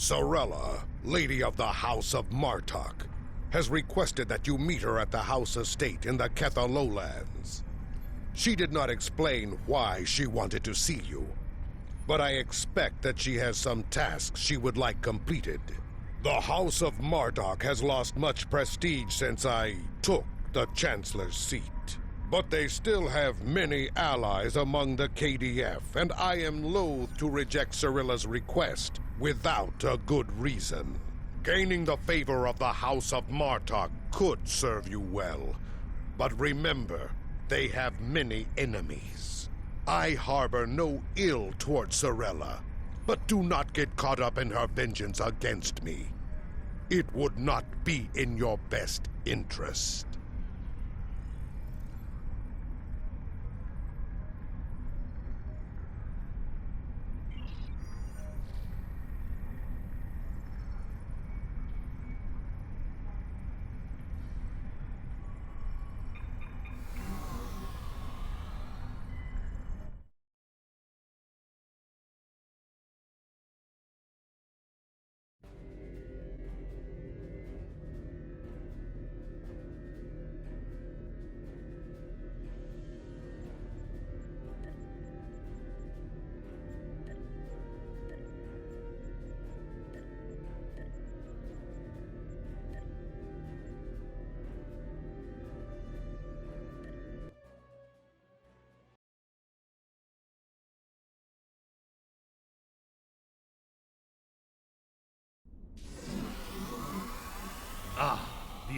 Sorella, Lady of the House of Martok, has requested that you meet her at the House Estate in the Ketha Lowlands. She did not explain why she wanted to see you, but I expect that she has some tasks she would like completed. The House of Martok has lost much prestige since I took the Chancellor's seat. But they still have many allies among the KDF, and I am loath to reject Sorella's request without a good reason. Gaining the favor of the House of Martok could serve you well, but remember, they have many enemies. I harbor no ill towards Sorella, but do not get caught up in her vengeance against me. It would not be in your best interest.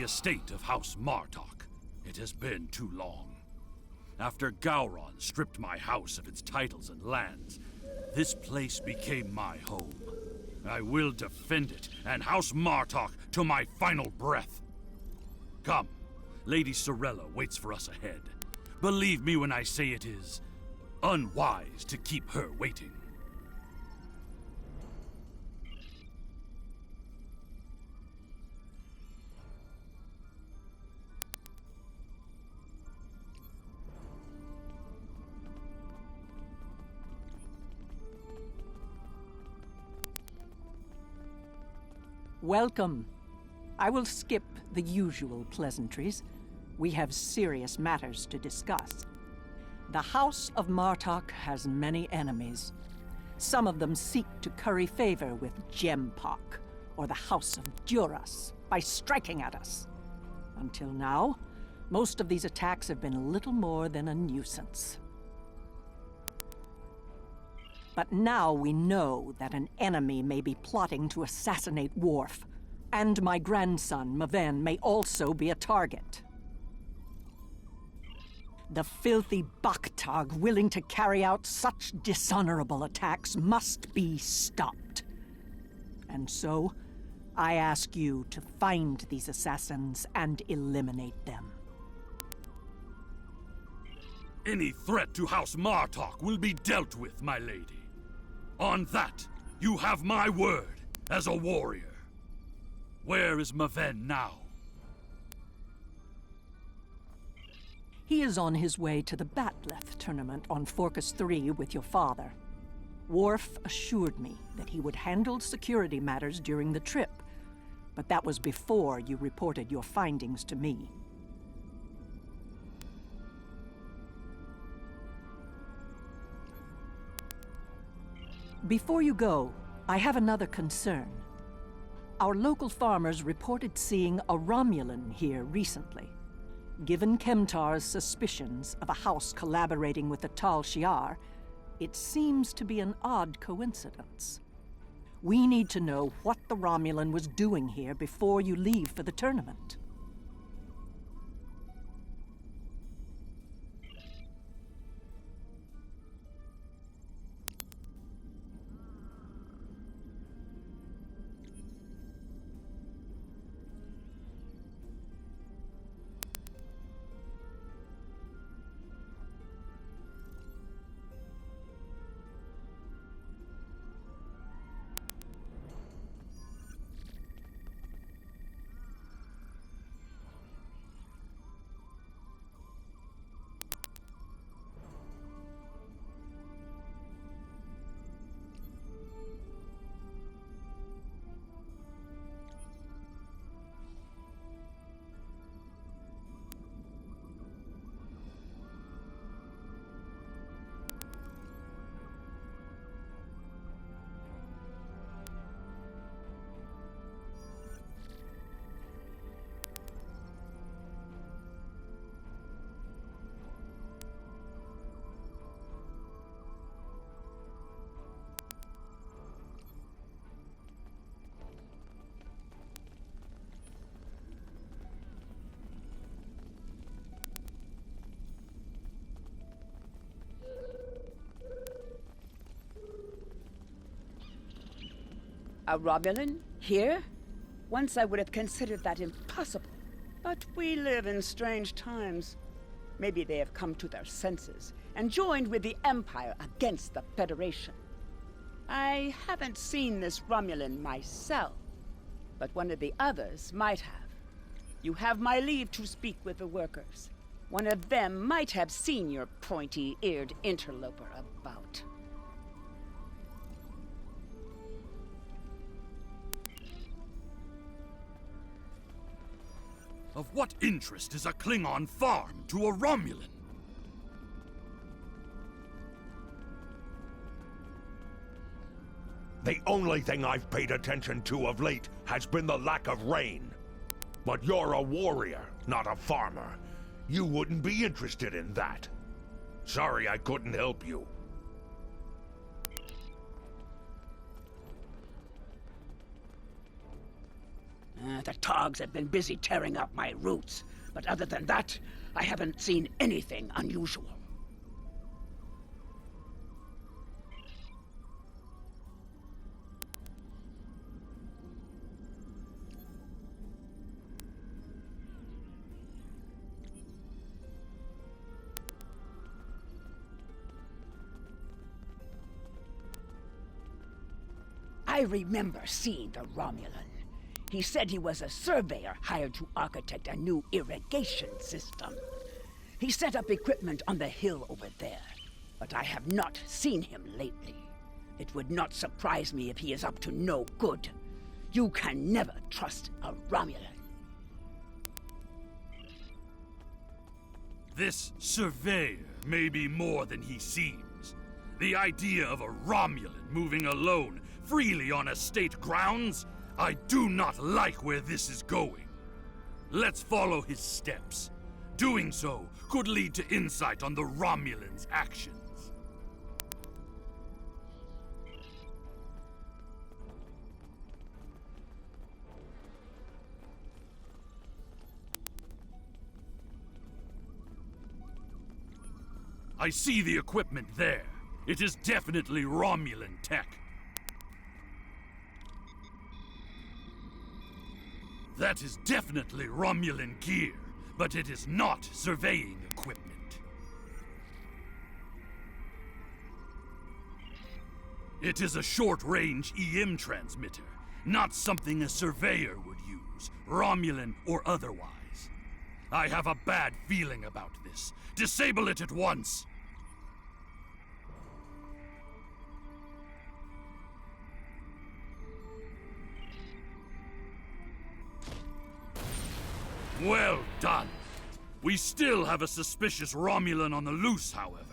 The estate of House Martok. It has been too long. After Gowron stripped my house of its titles and lands, this place became my home. I will defend it and House Martok to my final breath. Come, Lady Sorella waits for us ahead. Believe me when I say it is unwise to keep her waiting. Welcome. I will skip the usual pleasantries. We have serious matters to discuss. The House of Martok has many enemies. Some of them seek to curry favor with Gempok, or the House of Duras, by striking at us. Until now, most of these attacks have been little more than a nuisance. But now we know that an enemy may be plotting to assassinate Worf, and my grandson, Maven, may also be a target. The filthy Baktag willing to carry out such dishonorable attacks must be stopped. And so, I ask you to find these assassins and eliminate them. Any threat to House Martok will be dealt with, my lady. On that, you have my word as a warrior. Where is Maven now? He is on his way to the Batleth tournament on Forcus 3 with your father. Worf assured me that he would handle security matters during the trip, but that was before you reported your findings to me. Before you go, I have another concern. Our local farmers reported seeing a Romulan here recently. Given Kemtar's suspicions of a house collaborating with the Tal Shiar, it seems to be an odd coincidence. We need to know what the Romulan was doing here before you leave for the tournament. A Romulan? Here? Once I would have considered that impossible. But we live in strange times. Maybe they have come to their senses and joined with the Empire against the Federation. I haven't seen this Romulan myself, but one of the others might have. You have my leave to speak with the workers. One of them might have seen your pointy-eared interloper about. Of what interest is a Klingon farm to a Romulan? The only thing I've paid attention to of late has been the lack of rain. But you're a warrior, not a farmer. You wouldn't be interested in that. Sorry I couldn't help you. The Togs have been busy tearing up my roots, but other than that, I haven't seen anything unusual. I remember seeing the Romulan. He said he was a surveyor hired to architect a new irrigation system. He set up equipment on the hill over there, but I have not seen him lately. It would not surprise me if he is up to no good. You can never trust a Romulan. This surveyor may be more than he seems. The idea of a Romulan moving alone freely on estate grounds? I do not like where this is going. Let's follow his steps. Doing so could lead to insight on the Romulan's actions. I see the equipment there. It is definitely Romulan tech. That is definitely Romulan gear, but it is not surveying equipment. It is a short-range EM transmitter, not something a surveyor would use, Romulan or otherwise. I have a bad feeling about this. Disable it at once! Well done. We still have a suspicious Romulan on the loose, however.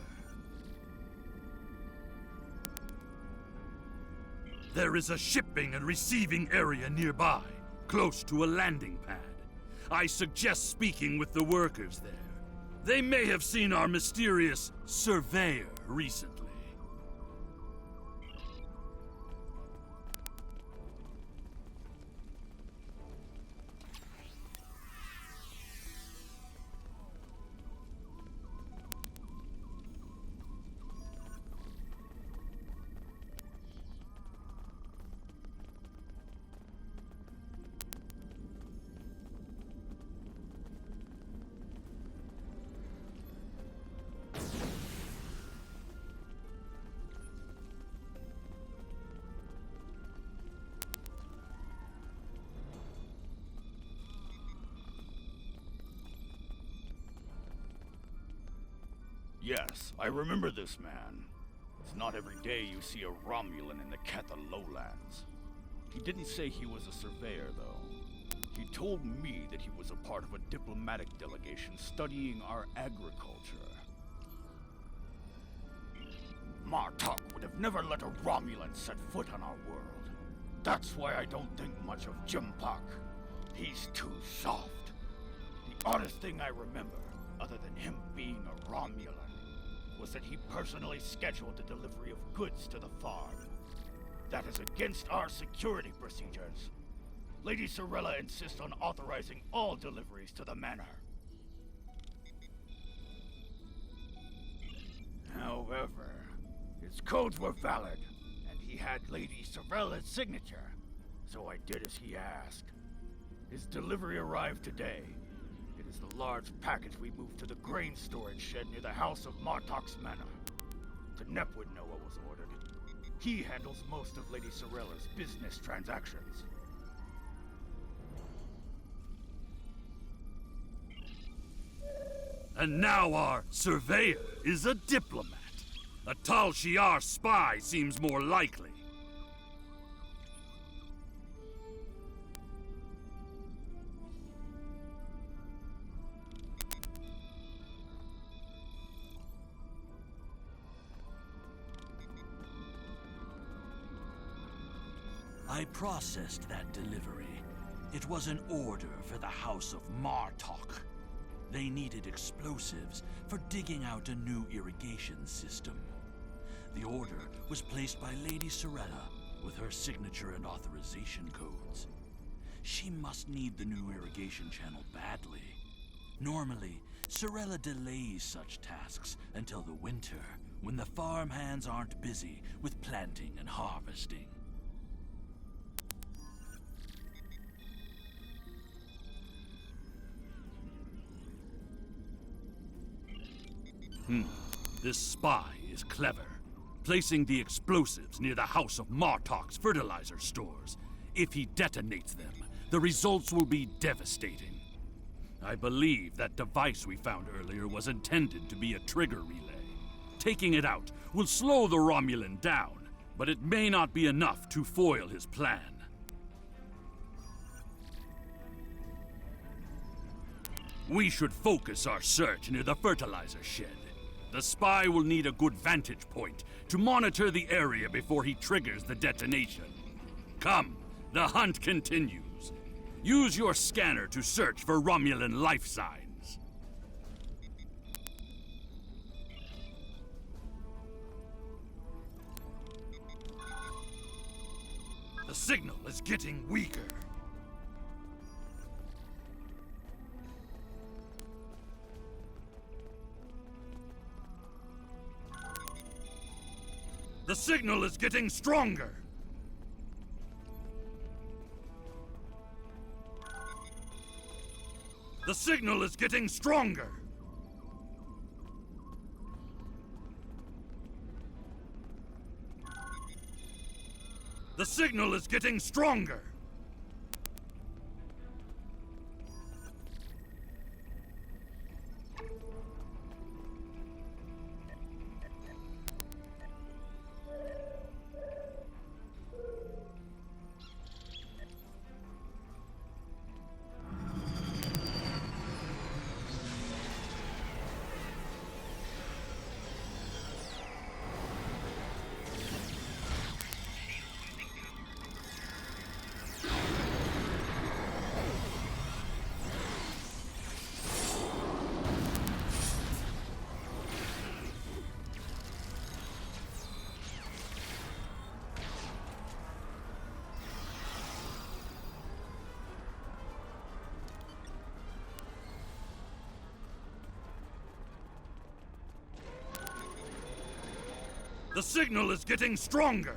There is a shipping and receiving area nearby, close to a landing pad. I suggest speaking with the workers there. They may have seen our mysterious surveyor recently. Yes, I remember this man. It's not every day you see a Romulan in the Ketha lowlands. He didn't say he was a surveyor, though. He told me that he was a part of a diplomatic delegation studying our agriculture. Martok would have never let a Romulan set foot on our world. That's why I don't think much of Jimpak. He's too soft. The oddest thing I remember, other than him being a Romulan, was that he personally scheduled the delivery of goods to the farm. That is against our security procedures. Lady Sorella insists on authorizing all deliveries to the manor. However, his codes were valid, and he had Lady Sorella's signature. so I did as he asked. His delivery arrived today. It is the large package we moved to the grain storage shed near the House of Martok's Manor. Tenep would know what was ordered. He handles most of Lady Sorella's business transactions. And now our surveyor is a diplomat. A Tal Shiar spy seems more likely. I processed that delivery. It was an order for the House of Martok. They needed explosives for digging out a new irrigation system. The order was placed by Lady Sorella with her signature and authorization codes. She must need the new irrigation channel badly. Normally, Sorella delays such tasks until the winter, when the farm hands aren't busy with planting and harvesting. This spy is clever, placing the explosives near the House of Martok's fertilizer stores. If he detonates them, the results will be devastating. I believe that device we found earlier was intended to be a trigger relay. Taking it out will slow the Romulan down, but it may not be enough to foil his plan. We should focus our search near the fertilizer shed. The spy will need a good vantage point to monitor the area before he triggers the detonation. Come, the hunt continues. Use your scanner to search for Romulan life signs. The signal is getting weaker. The signal is getting stronger! The signal is getting stronger! The signal is getting stronger! The signal is getting stronger!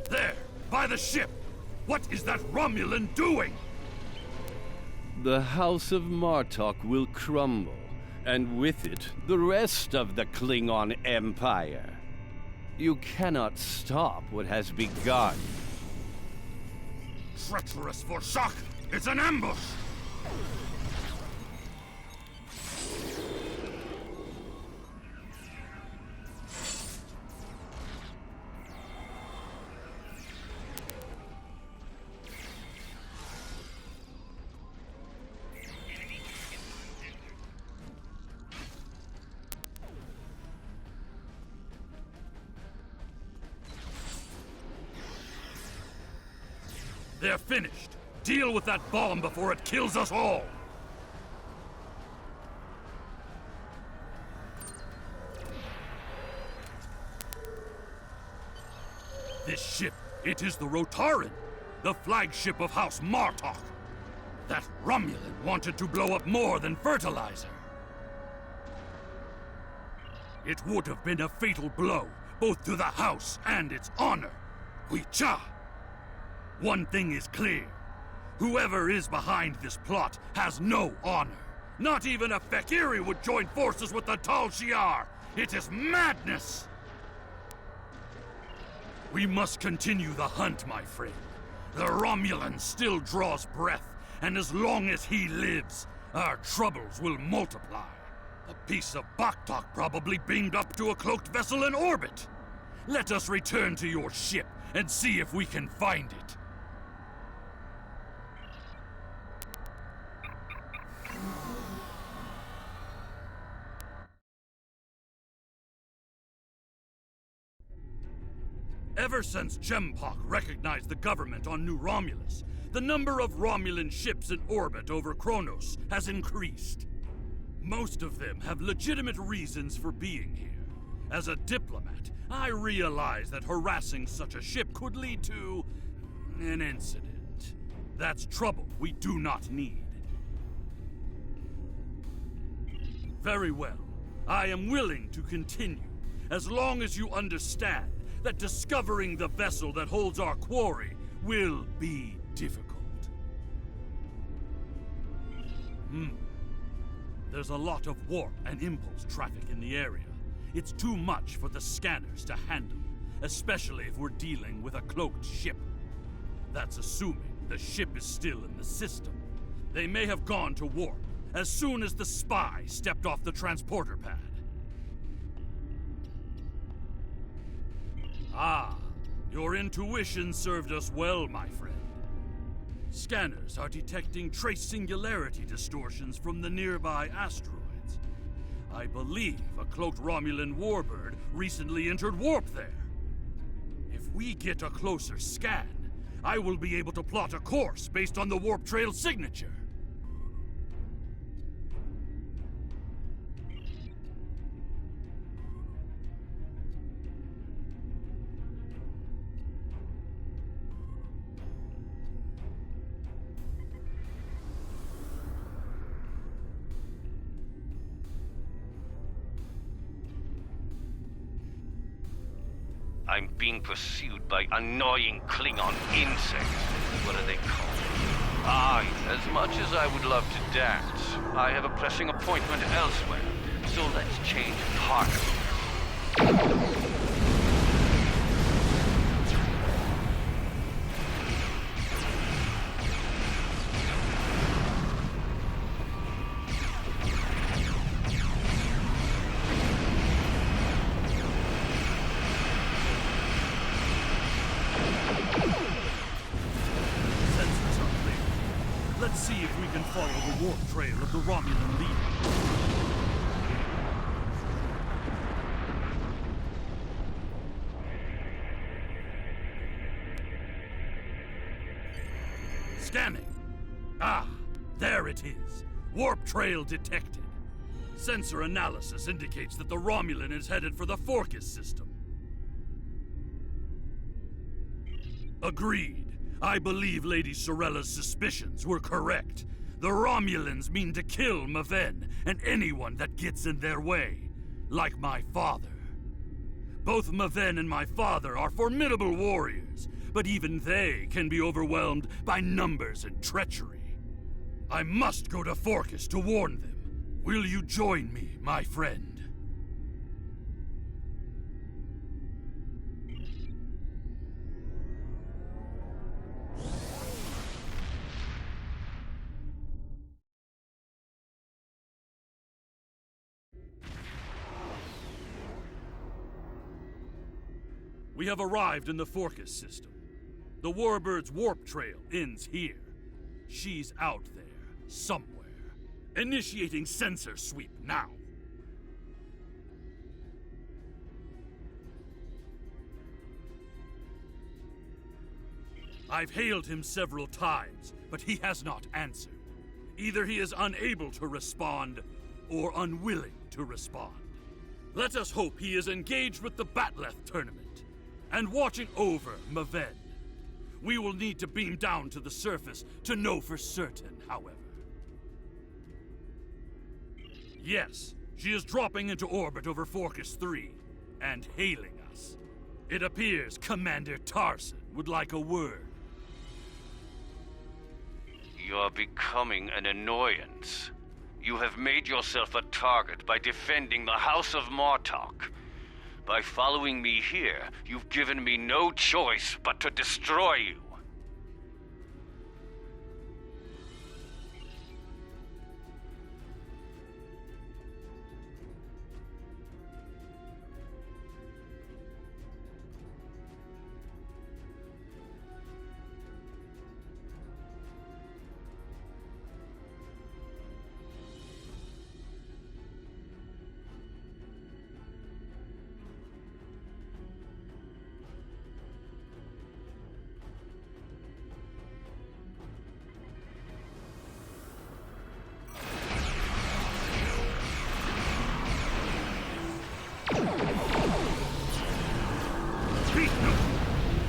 There, by the ship! What is that Romulan doing? The House of Martok will crumble, and with it, the rest of the Klingon Empire. You cannot stop what has begun. Treacherous Vorshak! It's an ambush! They're finished. Deal with that bomb before it kills us all! This ship, it is the Rotaran, the flagship of House Martok. That Romulan wanted to blow up more than fertilizer. It would have been a fatal blow, both to the House and its honor. Huicha! One thing is clear. Whoever is behind this plot has no honor. Not even a Fekiri would join forces with the Tal Shiar. It is madness! We must continue the hunt, my friend. The Romulan still draws breath, and as long as he lives, our troubles will multiply. A piece of Baktok probably beamed up to a cloaked vessel in orbit. Let us return to your ship and see if we can find it. Ever since Jempok recognized the government on New Romulus, the number of Romulan ships in orbit over Kronos has increased. Most of them have legitimate reasons for being here. As a diplomat, I realize that harassing such a ship could lead to an incident. That's trouble we do not need. Very well. I am willing to continue, as long as you understand that discovering the vessel that holds our quarry will be difficult. There's a lot of warp and impulse traffic in the area. It's too much for the scanners to handle, especially if we're dealing with a cloaked ship. That's assuming the ship is still in the system. They may have gone to warp as soon as the spy stepped off the transporter pad. Ah, your intuition served us well, my friend. Scanners are detecting trace singularity distortions from the nearby asteroids. I believe a cloaked Romulan warbird recently entered warp there. If we get a closer scan, I will be able to plot a course based on the warp trail signature. I'm being pursued by annoying Klingon insects. What are they called? Aye, as much as I would love to dance, I have a pressing appointment elsewhere. So let's change target. Let's see if we can follow the warp trail of the Romulan leader. Scanning. Ah, there it is. Warp trail detected. Sensor analysis indicates that the Romulan is headed for the Forcus system. Agreed. I believe Lady Sorella's suspicions were correct. The Romulans mean to kill Maven and anyone that gets in their way, like my father. Both Maven and my father are formidable warriors, but even they can be overwhelmed by numbers and treachery. I must go to Forcus to warn them. Will you join me, my friend? We have arrived in the Forcus system. The Warbird's warp trail ends here. She's out there, somewhere. Initiating sensor sweep now. I've hailed him several times, but he has not answered. Either he is unable to respond, or unwilling to respond. Let us hope he is engaged with the Batleth tournament. and watching over Maven. We will need to beam down to the surface to know for certain, however. Yes, she is dropping into orbit over Forcus 3 and hailing us. It appears Commander Tarson would like a word. You're becoming an annoyance. You have made yourself a target by defending the House of Martok. By following me here, you've given me no choice but to destroy you.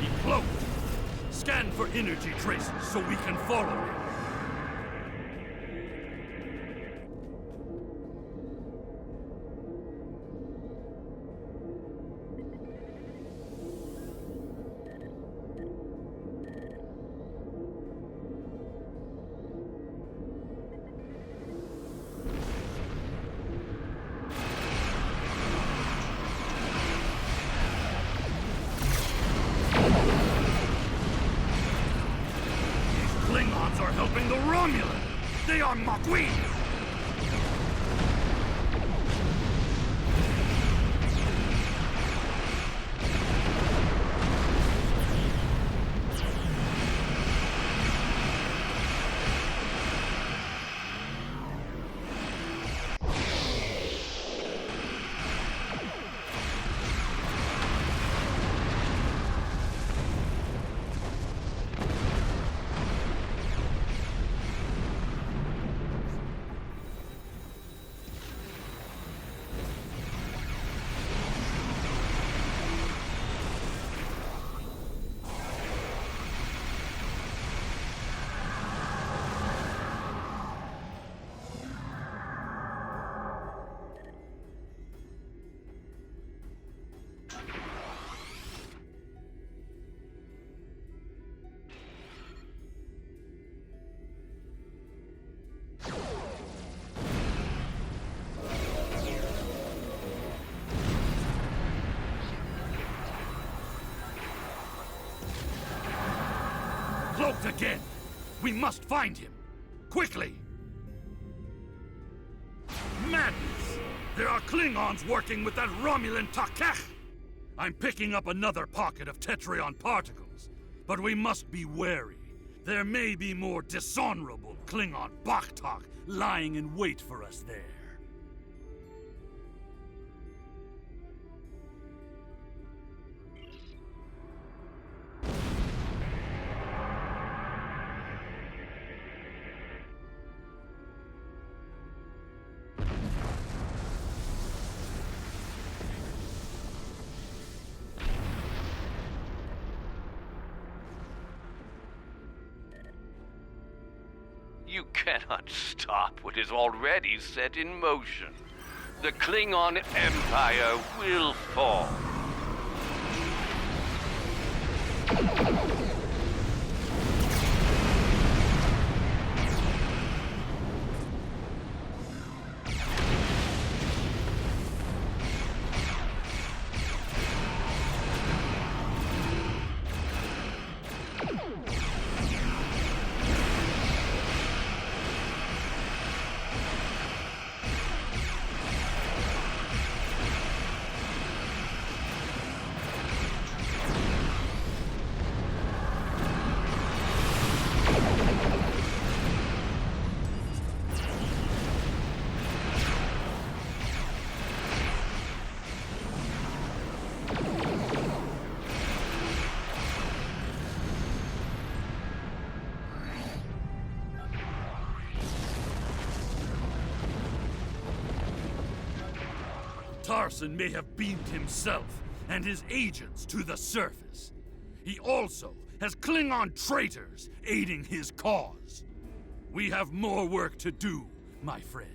He cloaked. Scan for energy traces so we can follow him. Klingons are helping the Romulans! They are Maquis! Cloaked again! We must find him! Quickly! Madness! There are Klingons working with that Romulan Takech! I'm picking up another pocket of Tetrion particles, but we must be wary. There may be more dishonorable Klingon Baktak lying in wait for us there. You cannot stop what is already set in motion. The Klingon Empire will fall. Tarson may have beamed himself, and his agents to the surface. He also has Klingon traitors aiding his cause. We have more work to do, my friend.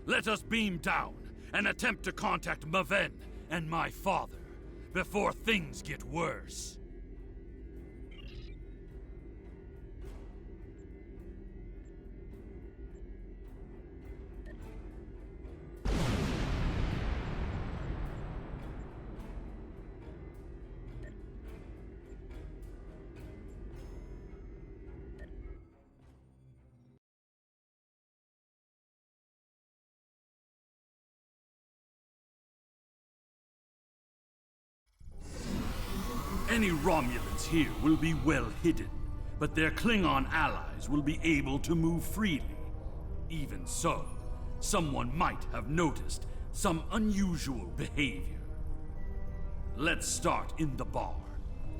Let us beam down and attempt to contact Maven and my father before things get worse. Any Romulans here will be well hidden, but their Klingon allies will be able to move freely. Even so, someone might have noticed some unusual behavior. Let's start in the bar.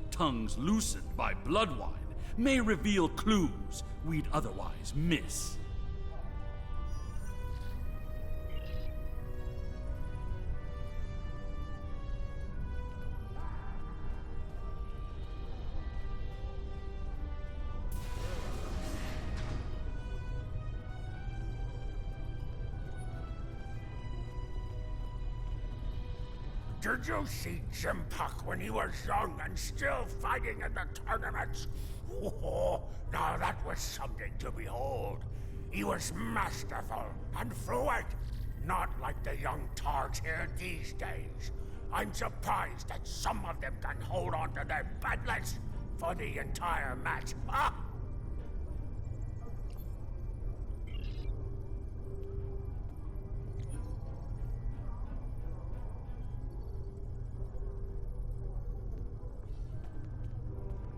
Tongues loosened by blood wine may reveal clues we'd otherwise miss. Did you see Jim Puck when he was young and still fighting in the tournaments? Oh, now that was something to behold. He was masterful and fluid, not like the young targs here these days. I'm surprised that some of them can hold on to their batlets for the entire match. Ah!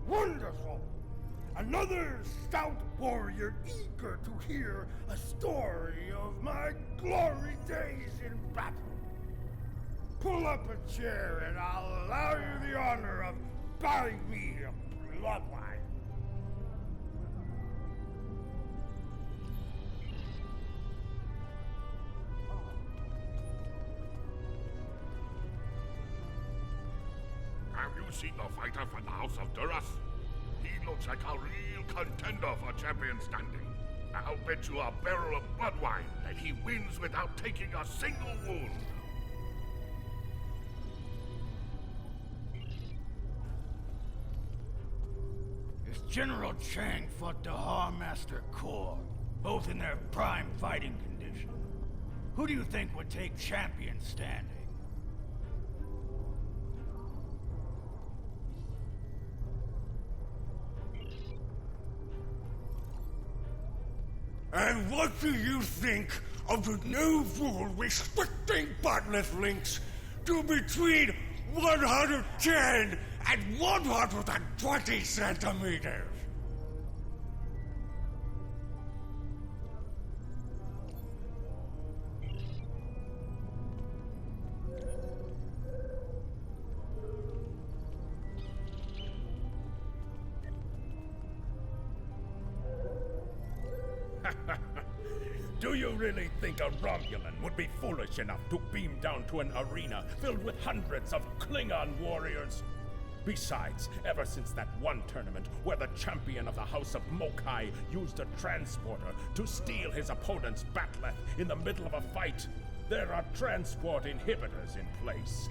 Wonderful! Another stout warrior eager to hear a story of my glory days in battle. Pull up a chair and I'll allow you the honor of buying me a bloodline. Have you seen the fighter for the House of Duras? He looks like a real contender for champion standing. I'll bet you a barrel of blood wine that he wins without taking a single wound. If General Chang fought the Master Corps, both in their prime fighting condition, who do you think would take champion standing? And what do you think of the new rule restricting bottomless links to between 110 and 120 centimeters? Do you really think a Romulan would be foolish enough to beam down to an arena filled with hundreds of Klingon warriors? Besides, ever since that one tournament where the champion of the House of Mokai used a transporter to steal his opponent's bat'leth in the middle of a fight, there are transport inhibitors in place.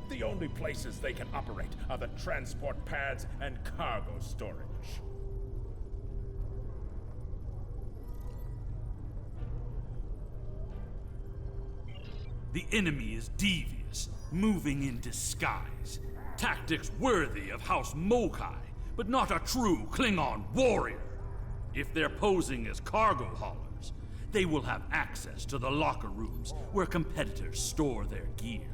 The only places they can operate are the transport pads and cargo storage. The enemy is devious, moving in disguise. Tactics worthy of House Mokai, but not a true Klingon warrior. If they're posing as cargo haulers, they will have access to the locker rooms where competitors store their gear.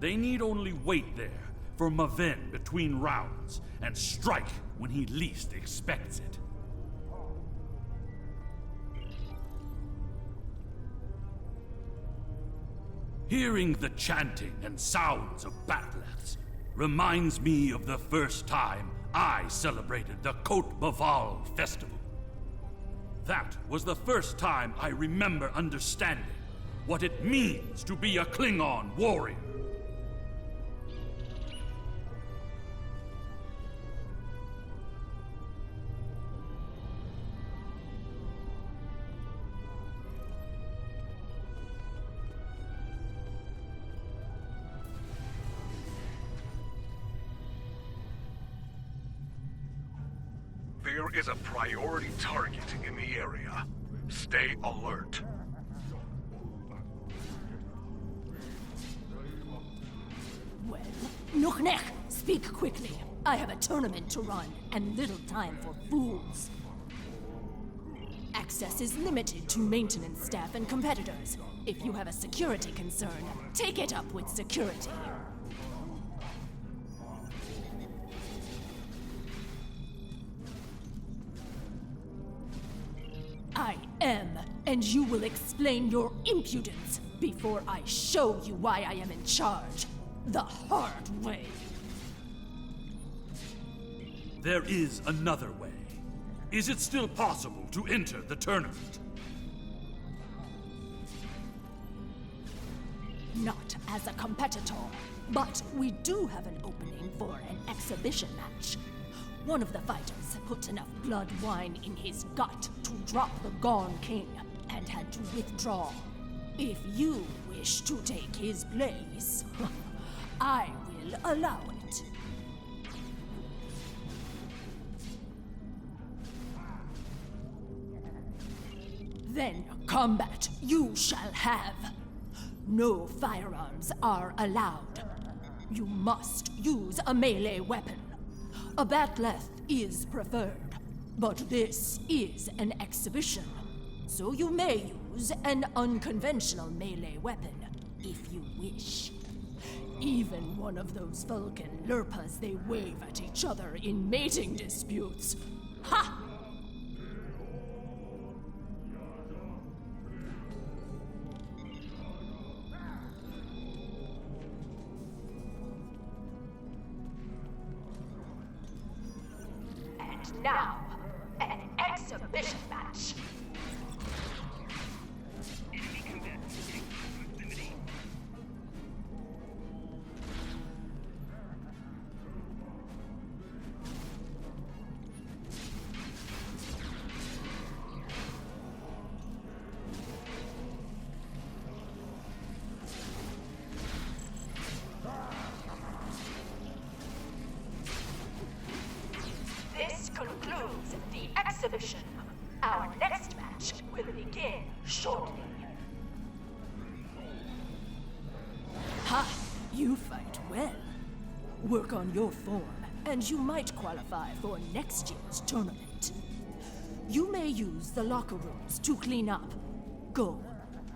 They need only wait there for Maven between rounds and strike when he least expects it. Hearing the chanting and sounds of bat'leths reminds me of the first time I celebrated the Cote Baval festival. That was the first time I remember understanding what it means to be a Klingon warrior. warrior is a priority target in the area. Stay alert. Well, Nuchnech, speak quickly. I have a tournament to run, and little time for fools. Access is limited to maintenance staff and competitors. If you have a security concern, take it up with security. I am, and you will explain your impudence before I show you why I am in charge. The hard way. There is another way. Is it still possible to enter the tournament? Not as a competitor, but we do have an opening for an exhibition match. One of the fighters put enough blood wine in his gut to drop the Gone King and had to withdraw. If you wish to take his place, I will allow it. Then combat you shall have. No firearms are allowed. You must use a melee weapon. A bat'leth is preferred, but this is an exhibition, so you may use an unconventional melee weapon if you wish. Even one of those Vulcan lurpas they wave at each other in mating disputes. Ha! And now, an exhibition match. This concludes the exhibition. Our next match will begin shortly. Ha! You fight well. Work on your form, and you might qualify for next year's tournament. You may use the locker rooms to clean up. Go.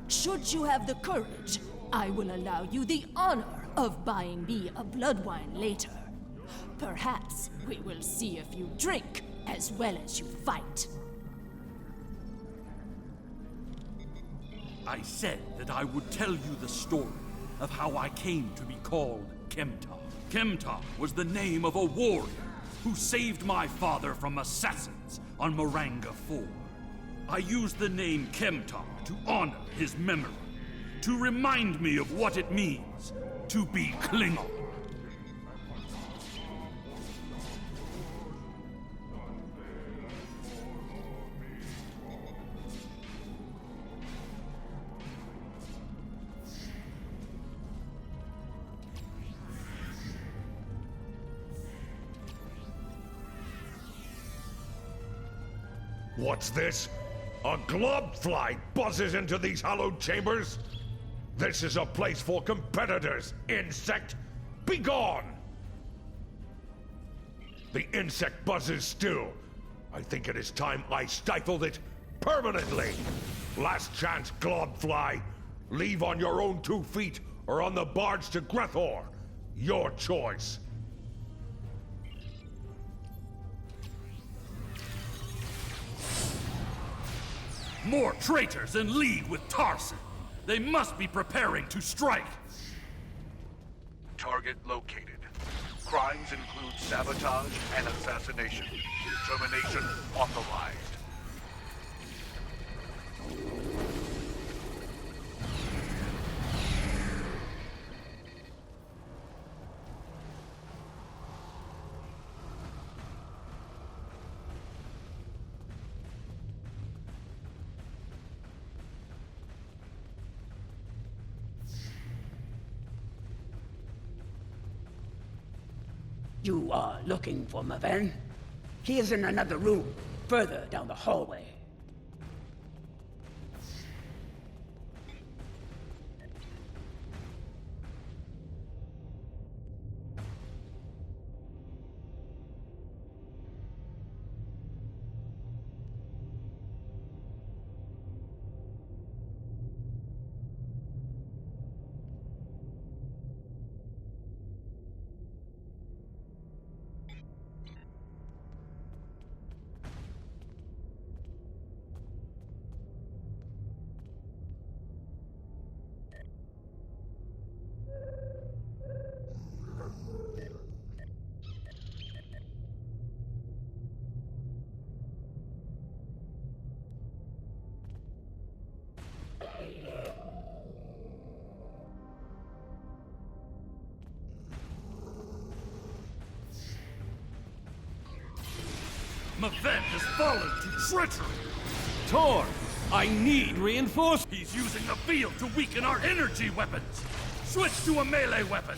Should you have the courage, I will allow you the honor of buying me a blood wine later. Perhaps we will see if you drink as well as you fight. I said that I would tell you the story of how I came to be called Kemtar. Kemtar was the name of a warrior who saved my father from assassins on Maranga 4. I used the name Kemtar to honor his memory, to remind me of what it means to be Klingon. What's this? A globfly buzzes into these hallowed chambers? This is a place for competitors, insect! Be gone! The insect buzzes still. I think it is time I stifled it permanently. Last chance, globfly. Leave on your own 2 feet or on the barge to Grethor. Your choice. More traitors in league with Tarson. They must be preparing to strike. Target located. Crimes include sabotage and assassination. Termination authorized. You are looking for Maven? He is in another room, further down the hallway. Maven has fallen to treachery! Tor, I need reinforcements! He's using the field to weaken our energy weapons! Switch to a melee weapon!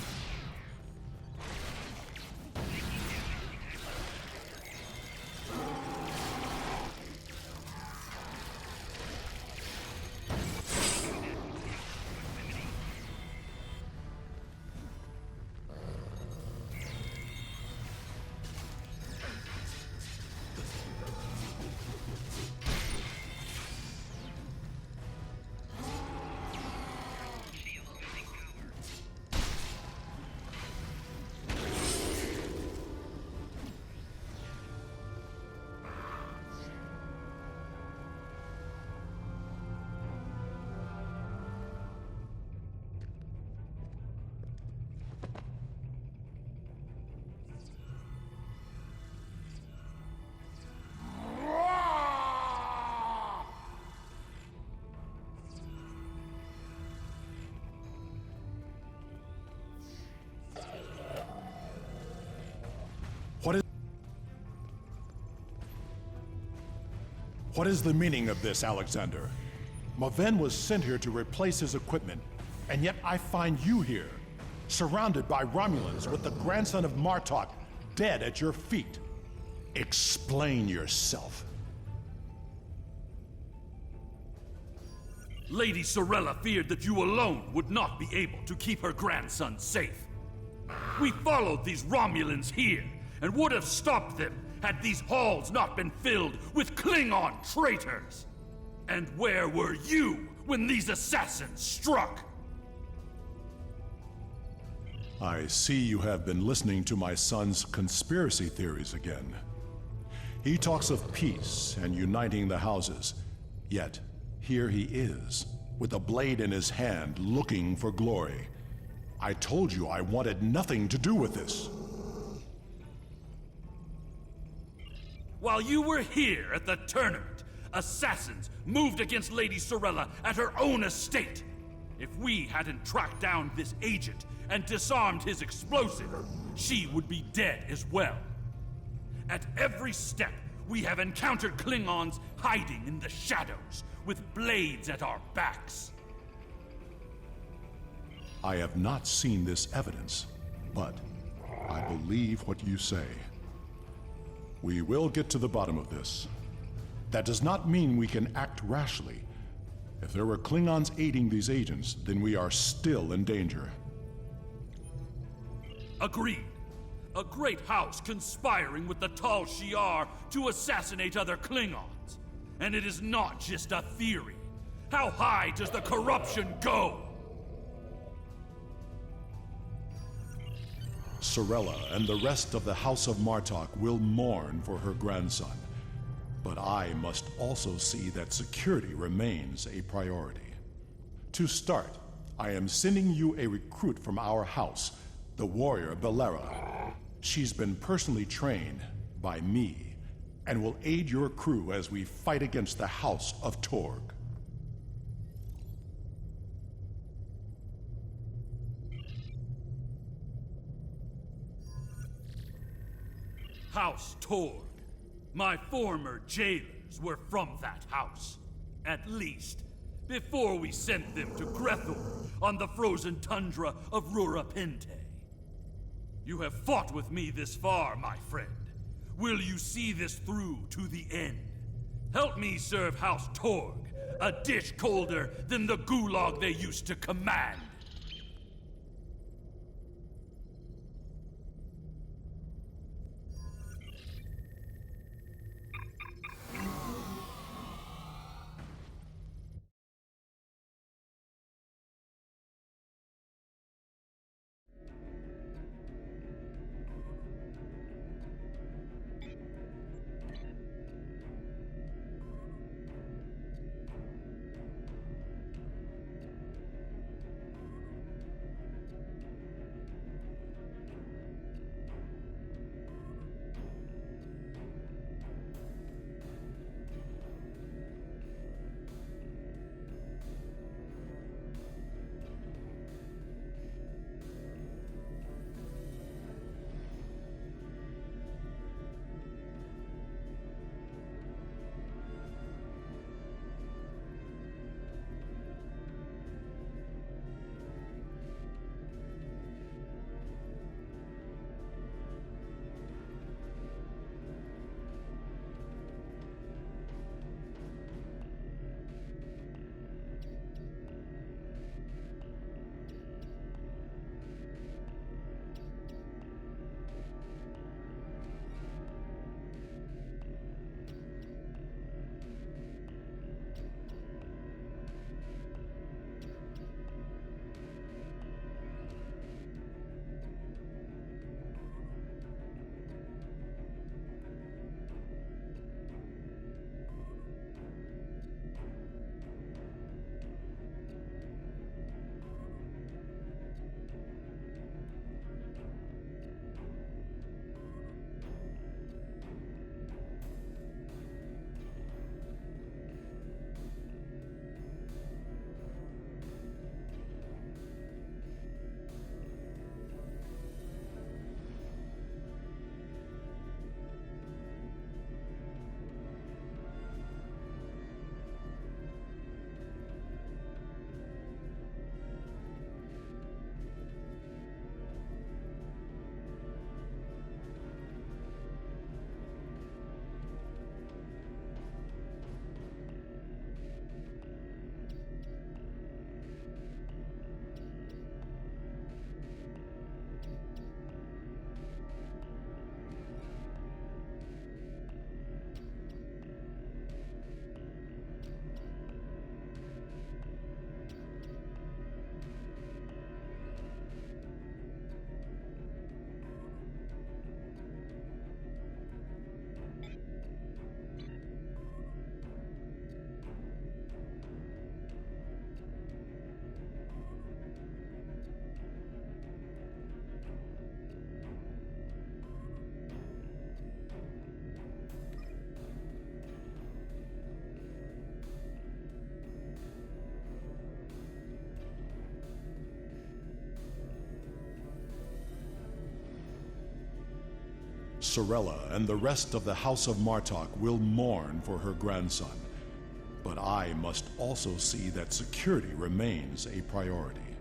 What is the meaning of this, Alexander? Maven was sent here to replace his equipment, and yet I find you here, surrounded by Romulans with the grandson of Martok dead at your feet. Explain yourself. Lady Sorella feared that you alone would not be able to keep her grandson safe. We followed these Romulans here, and would have stopped them had these halls not been filled with Klingon traitors. And where were you when these assassins struck? I see you have been listening to my son's conspiracy theories again. He talks of peace and uniting the houses, yet here he is, with a blade in his hand, looking for glory. I told you I wanted nothing to do with this. While you were here at the tournament, assassins moved against Lady Sorella at her own estate. If we hadn't tracked down this agent and disarmed his explosive, she would be dead as well. At every step, we have encountered Klingons hiding in the shadows, with blades at our backs. I have not seen this evidence, but I believe what you say. We will get to the bottom of this. That does not mean we can act rashly. If there were Klingons aiding these agents, then we are still in danger. Agreed. A great house conspiring with the Tal Shiar to assassinate other Klingons. And it is not just a theory. How high does the corruption go? Sorella and the rest of the House of Martok will mourn for her grandson. But I must also see that security remains a priority. To start, I am sending you a recruit from our house, the warrior Belera. She's been personally trained by me, and will aid your crew as we fight against the House of Torg. House Torg. My former jailers were from that house. At least, before we sent them to Grethor on the frozen tundra of Rura Pente. You have fought with me this far, my friend. Will you see this through to the end? Help me serve House Torg, a dish colder than the gulag they used to command. Sorella and the rest of the House of Martok will mourn for her grandson, but I must also see that security remains a priority.